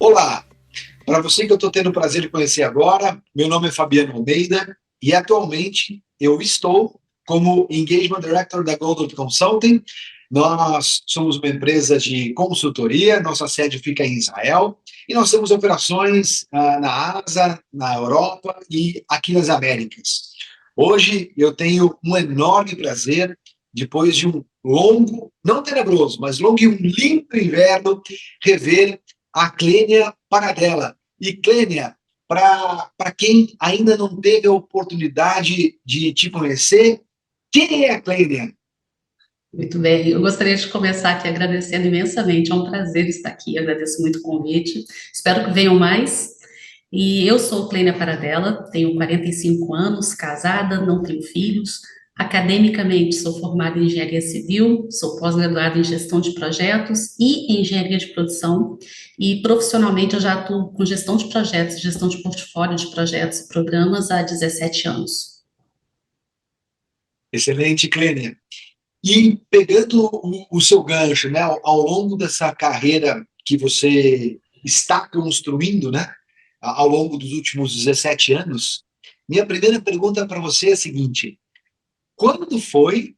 Olá, para você que eu estou tendo o prazer de conhecer agora, meu nome é Fabiano Almeida e atualmente eu estou como Engagement Director da Golden Consulting. Nós somos uma empresa de consultoria, nossa sede fica em Israel e nós temos operações na Ásia, na Europa e aqui nas Américas. Hoje eu tenho um enorme prazer, depois de um longo, não tenebroso, mas longo e um lindo inverno, rever a Clênia Paradela. E Clênia, para quem ainda não teve a oportunidade de te conhecer, quem é a Clênia? Muito bem, eu gostaria de começar aqui agradecendo imensamente, é um prazer estar aqui, agradeço muito o convite, espero que venham mais. E eu sou Clênia Paradella, tenho 45 anos, casada, não tenho filhos. Academicamente, sou formada em engenharia civil, sou pós-graduada em gestão de projetos e engenharia de produção. E profissionalmente, eu já atuo com gestão de projetos, gestão de portfólio de projetos e programas há 17 anos. Excelente, Clênia. E pegando o seu gancho, né, ao longo dessa carreira que você está construindo, né, ao longo dos últimos 17 anos, minha primeira pergunta para você é a seguinte: quando foi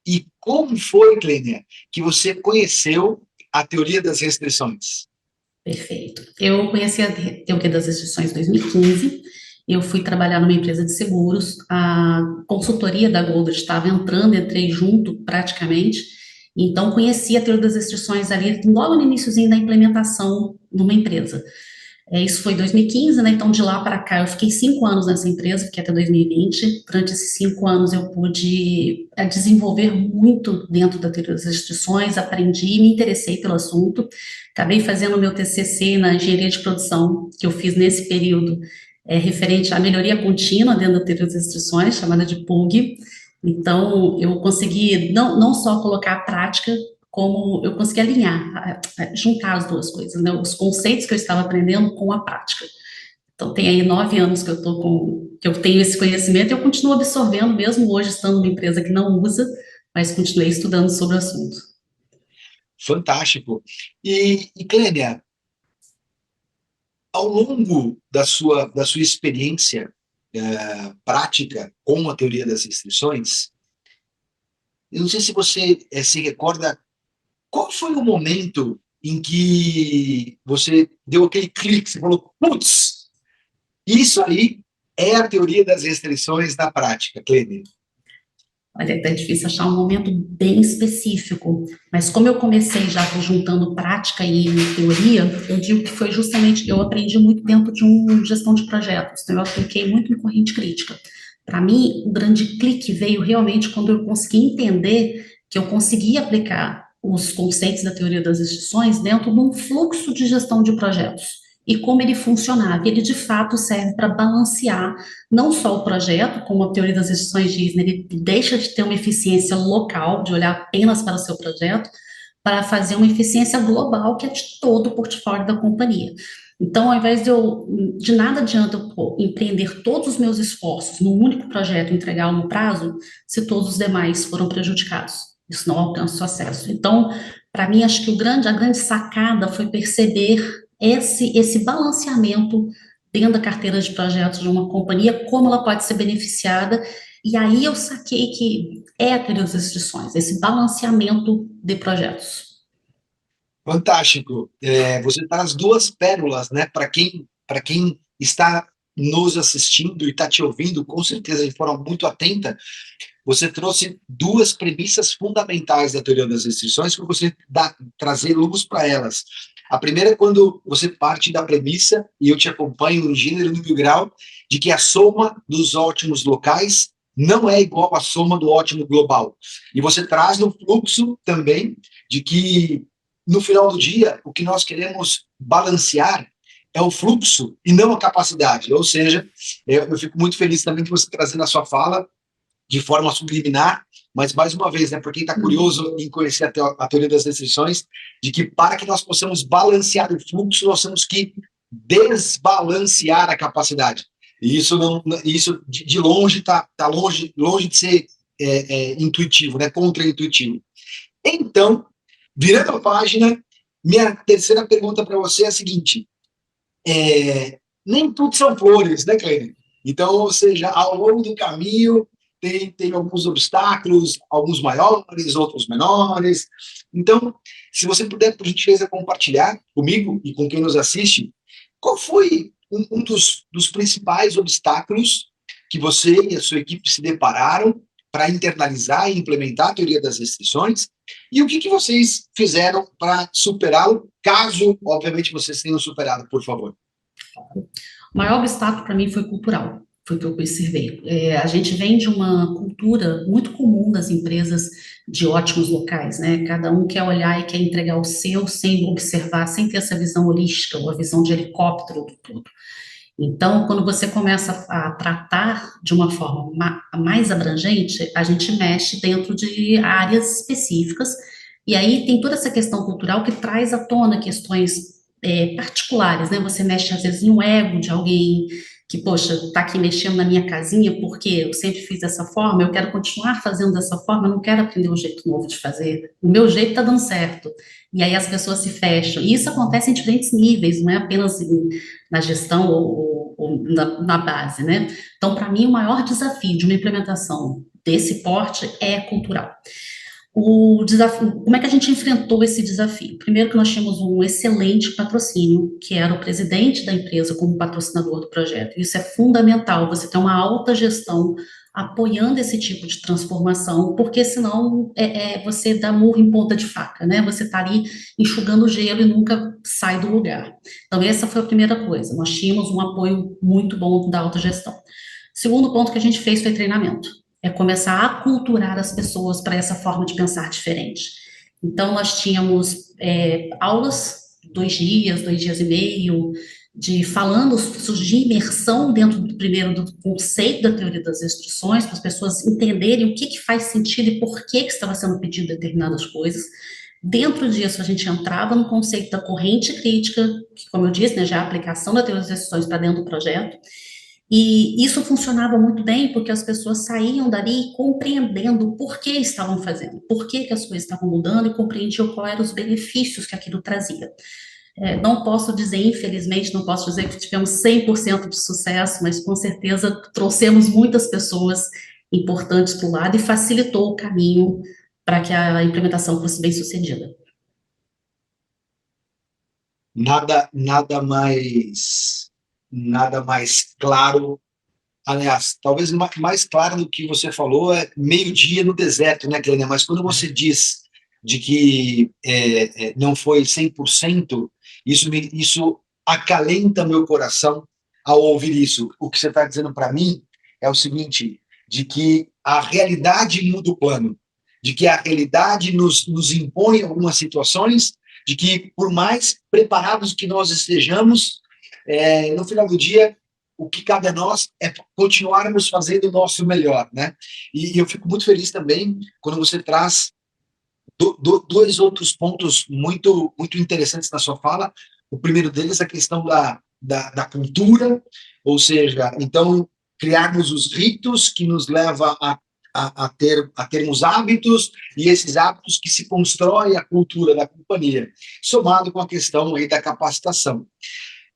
e como foi, Clênia, que você conheceu a teoria das restrições? Perfeito. Eu conheci a teoria das restrições em 2015. Eu fui trabalhar numa empresa de seguros. A consultoria da Goldman estava entrando, entrei junto praticamente. Então, conheci a teoria das restrições ali logo no iníciozinho da implementação numa empresa. Isso foi em 2015, né? Então, de lá para cá, eu fiquei 5 anos nessa empresa, fiquei até 2020. Durante esses 5 anos, eu pude desenvolver muito dentro da teoria das restrições, aprendi, me interessei pelo assunto. Acabei fazendo o meu TCC na engenharia de produção, que eu fiz nesse período, referente à melhoria contínua dentro da teoria das restrições, chamada de PUG. Então, eu consegui não só colocar a prática, como eu consegui alinhar, juntar as duas coisas, né? Os conceitos que eu estava aprendendo com a prática. Então, tem aí 9 anos que eu tenho esse conhecimento e eu continuo absorvendo, mesmo hoje estando numa empresa que não usa, mas continuei estudando sobre o assunto. Fantástico. E Clênia, ao longo da sua experiência prática com a teoria das restrições, eu não sei se você se recorda qual foi o momento em que você deu aquele clique, você falou, putz, isso aí é a teoria das restrições na prática, Clênia. Olha, é difícil achar um momento bem específico, mas como eu comecei já juntando prática e teoria, eu digo que foi justamente, eu aprendi muito dentro de uma gestão de projetos, então eu apliquei muito em corrente crítica. Para mim, o grande clique veio realmente quando eu consegui entender que eu conseguia aplicar os conceitos da teoria das instituições dentro de um fluxo de gestão de projetos e como ele funcionava. Ele, de fato, serve para balancear não só o projeto, como a teoria das instituições diz, né, ele deixa de ter uma eficiência local, de olhar apenas para o seu projeto, para fazer uma eficiência global, que é de todo o portfólio da companhia. Então, ao invés de nada adianta eu empreender todos os meus esforços num único projeto e entregá-lo no prazo, se todos os demais foram prejudicados. Isso não alcança o sucesso. Então, para mim, acho que a grande sacada foi perceber esse balanceamento dentro da carteira de projetos de uma companhia, como ela pode ser beneficiada. E aí eu saquei que é a teoria das restrições, esse balanceamento de projetos. Fantástico. Você traz duas pérolas, né, para quem está nos assistindo e está te ouvindo, com certeza de forma muito atenta. Você trouxe duas premissas fundamentais da teoria das restrições que você trazer luz para elas. A primeira é quando você parte da premissa, e eu te acompanho no gênero no mil grau, de que a soma dos ótimos locais não é igual à soma do ótimo global. E você traz no fluxo também de que, no final do dia, o que nós queremos balancear é o fluxo e não a capacidade. Ou seja, eu fico muito feliz também de você trazer na sua fala de forma subliminar, mas mais uma vez, né, para quem está curioso em conhecer a teoria das restrições, de que para que nós possamos balancear o fluxo, nós temos que desbalancear a capacidade. E isso de longe tá longe de ser intuitivo, né, contra-intuitivo. Então, virando a página, minha terceira pergunta para você é a seguinte: nem tudo são flores, né, Cleide? Então, ou seja, ao longo do caminho tem alguns obstáculos, alguns maiores, outros menores. Então, se você puder, por gentileza, compartilhar comigo e com quem nos assiste, qual foi um dos principais obstáculos que você e a sua equipe se depararam para internalizar e implementar a teoria das restrições, e o que vocês fizeram para superá-lo, caso, obviamente, vocês tenham superado, por favor. O maior obstáculo para mim foi cultural, foi o que eu observei. A gente vem de uma cultura muito comum das empresas de ótimos locais, né? Cada um quer olhar e quer entregar o seu sem observar, sem ter essa visão holística, ou a visão de helicóptero do todo. Então, quando você começa a tratar de uma forma mais abrangente, a gente mexe dentro de áreas específicas, e aí tem toda essa questão cultural que traz à tona questões particulares, né? Você mexe, às vezes, no ego de alguém que, poxa, está aqui mexendo na minha casinha porque eu sempre fiz dessa forma, eu quero continuar fazendo dessa forma, eu não quero aprender um jeito novo de fazer, o meu jeito está dando certo. E aí as pessoas se fecham. E isso acontece em diferentes níveis, não é apenas na gestão ou na base, né? Então, para mim, o maior desafio de uma implementação desse porte é cultural. O desafio, como é que a gente enfrentou esse desafio? Primeiro que nós tínhamos um excelente patrocínio, que era o presidente da empresa como patrocinador do projeto. Isso é fundamental, você ter uma alta gestão apoiando esse tipo de transformação, porque senão você dá murro em ponta de faca, né? Você está ali enxugando o gelo e nunca sai do lugar. Então, essa foi a primeira coisa. Nós tínhamos um apoio muito bom da alta gestão. Segundo ponto que a gente fez foi treinamento. É começar a aculturar as pessoas para essa forma de pensar diferente. Então, nós tínhamos aulas, 2 dias e meio, falando de imersão dentro do conceito da teoria das restrições, para as pessoas entenderem o que faz sentido e por que estava sendo pedido determinadas coisas. Dentro disso, a gente entrava no conceito da corrente crítica, que, como eu disse, né, já é a aplicação da teoria das restrições para dentro do projeto. E isso funcionava muito bem, porque as pessoas saíam dali compreendendo por que estavam fazendo, por que as coisas estavam mudando e compreendiam quais eram os benefícios que aquilo trazia. Não posso dizer, infelizmente, não posso dizer que tivemos 100% de sucesso, mas com certeza trouxemos muitas pessoas importantes para o lado e facilitou o caminho para que a implementação fosse bem sucedida. Nada mais claro. Aliás, talvez mais claro do que você falou é meio-dia no deserto, né, Clênia? Mas quando você diz de que não foi 100%, isso acalenta meu coração ao ouvir isso. O que você está dizendo para mim é o seguinte, de que a realidade muda o plano, de que a realidade nos impõe algumas situações, de que por mais preparados que nós estejamos, no final do dia, o que cabe a nós é continuarmos fazendo o nosso melhor, né? E eu fico muito feliz também quando você traz dois outros pontos muito interessantes na sua fala. O primeiro deles é a questão da cultura, ou seja, então, criarmos os ritos que nos levam a termos hábitos, e esses hábitos que se constrói a cultura da companhia, somado com a questão aí da capacitação.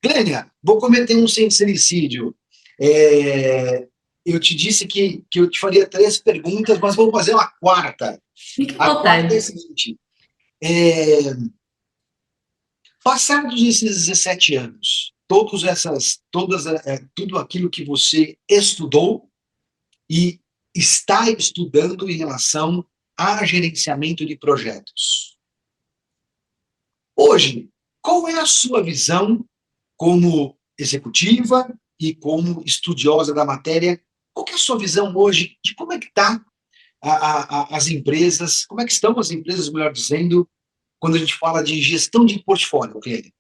Clênia, vou cometer um sincericídio. Eu te disse que eu te faria 3 perguntas, mas vou fazer uma quarta. Fique A quarta é a seguinte. Passados esses 17 anos, tudo aquilo que você estudou e está estudando em relação a gerenciamento de projetos. Hoje, qual é a sua visão como executiva e como estudiosa da matéria? Qual que é a sua visão hoje de como é que está as empresas, como é que estão as empresas, melhor dizendo, quando a gente fala de gestão de portfólio, Clênia?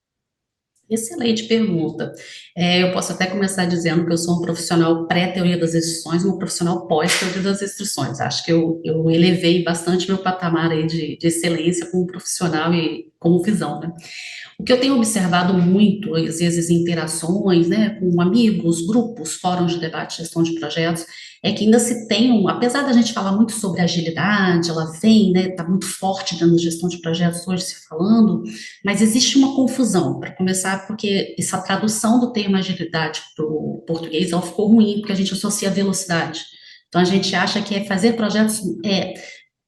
Excelente pergunta. Eu posso até começar dizendo que eu sou um profissional pré-teoria das restrições e um profissional pós-teoria das restrições. Acho que eu elevei bastante meu patamar aí de excelência como profissional e como visão, né? O que eu tenho observado muito, às vezes em interações, né, com amigos, grupos, fóruns de debate, gestão de projetos, é que ainda se tem apesar da gente falar muito sobre agilidade, ela vem, né, está muito forte dentro da gestão de projetos hoje se falando, mas existe uma confusão, para começar, porque essa tradução do termo agilidade para o português, ela ficou ruim, porque a gente associa a velocidade. Então, a gente acha que é fazer projetos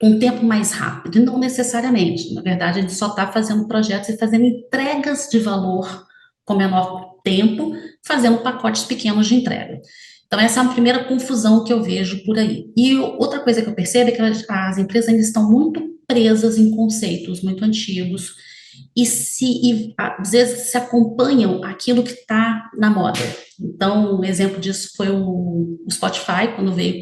um tempo mais rápido, e não necessariamente. Na verdade, a gente só está fazendo projetos e fazendo entregas de valor com menor tempo, fazendo pacotes pequenos de entrega. Então, essa é a primeira confusão que eu vejo por aí. E outra coisa que eu percebo é que as empresas ainda estão muito presas em conceitos muito antigos e às vezes se acompanham aquilo que está na moda. Então, um exemplo disso foi o Spotify, quando veio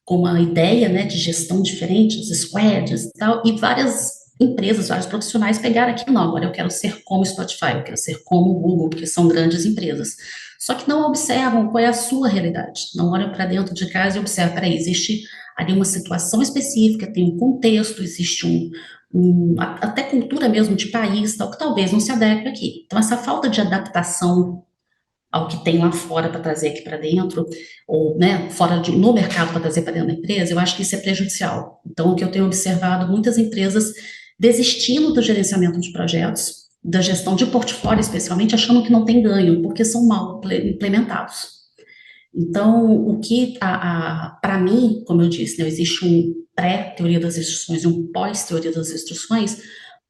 com uma ideia, né, de gestão diferente, os squads e tal, e várias empresas, vários profissionais pegaram aqui, não, agora eu quero ser como Spotify, eu quero ser como o Google, porque são grandes empresas. Só que não observam qual é a sua realidade, não olham para dentro de casa e observam, peraí, existe ali uma situação específica, tem um contexto, existe até cultura mesmo de país, tal, que talvez não se adeque aqui. Então, essa falta de adaptação ao que tem lá fora para trazer aqui para dentro, ou né, no mercado para trazer para dentro da empresa, eu acho que isso é prejudicial. Então, o que eu tenho observado, muitas empresas desistindo do gerenciamento de projetos, da gestão de portfólio, especialmente, achando que não tem ganho, porque são mal implementados. Então, o que, para mim, como eu disse, né, existe um pré-teoria das instruções e um pós-teoria das instruções,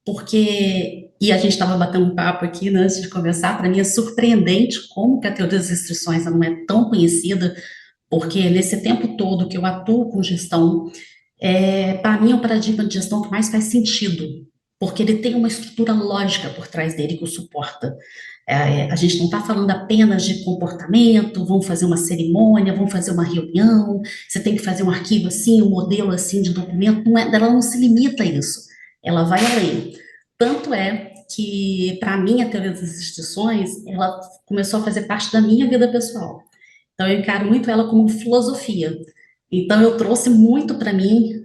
porque, e a gente estava batendo um papo aqui, né, antes de começar, para mim é surpreendente como que a teoria das instruções não é tão conhecida, porque nesse tempo todo que eu atuo com gestão, para mim é o paradigma de gestão que mais faz sentido, porque ele tem uma estrutura lógica por trás dele que o suporta. A gente não está falando apenas de comportamento, vamos fazer uma cerimônia, vamos fazer uma reunião, você tem que fazer um arquivo assim, um modelo assim de documento, ela não se limita a isso, ela vai além. Tanto é que, para mim, a teoria das instituições, ela começou a fazer parte da minha vida pessoal. Então, eu encaro muito ela como filosofia. Então, eu trouxe muito para mim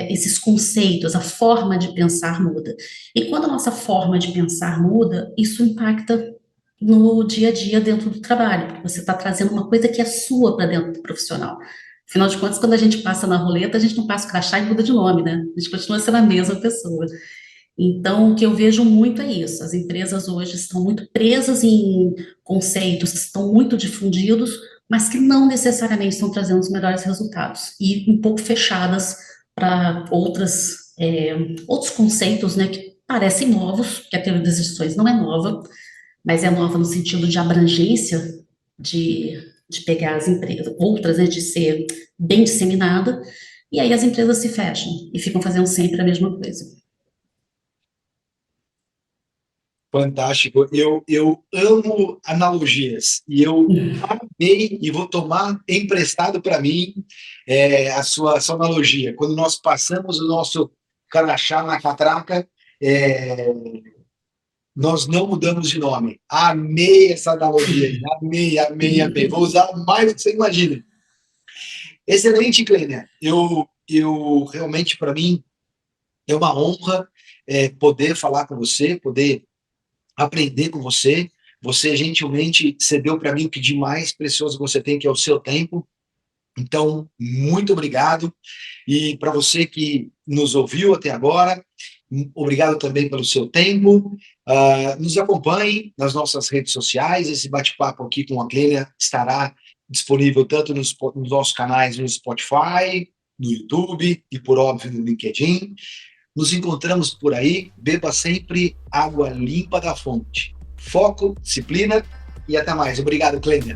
esses conceitos, a forma de pensar muda. E quando a nossa forma de pensar muda, isso impacta no dia a dia dentro do trabalho, porque você está trazendo uma coisa que é sua para dentro do profissional. Afinal de contas, quando a gente passa na roleta, a gente não passa o crachá e muda de nome, né? A gente continua sendo a mesma pessoa. Então, o que eu vejo muito é isso. As empresas hoje estão muito presas em conceitos que estão muito difundidos, mas que não necessariamente estão trazendo os melhores resultados. E um pouco fechadas para outros conceitos, né, que parecem novos, que a teoria das instituições não é nova, mas é nova no sentido de abrangência, de pegar as empresas, outras, né, de ser bem disseminada, e aí as empresas se fecham e ficam fazendo sempre a mesma coisa. Fantástico. Eu amo analogias e eu amei e vou tomar emprestado para mim a sua analogia. Quando nós passamos o nosso crachá na catraca, nós não mudamos de nome. Amei essa analogia. Amei, amei, amei. Vou usar mais do que você imagina. Excelente, Kleiner. Eu realmente, para mim, é uma honra poder falar com você, poder aprender com você. Você gentilmente cedeu para mim o que de mais precioso você tem, que é o seu tempo. Então, muito obrigado. E para você que nos ouviu até agora, obrigado também pelo seu tempo. Nos acompanhe nas nossas redes sociais. Esse bate-papo aqui com a Clélia estará disponível tanto nos nossos canais no Spotify, no YouTube e, por óbvio, no LinkedIn. Nos encontramos por aí. Beba sempre água limpa da fonte. Foco, disciplina e até mais. Obrigado, Clélia.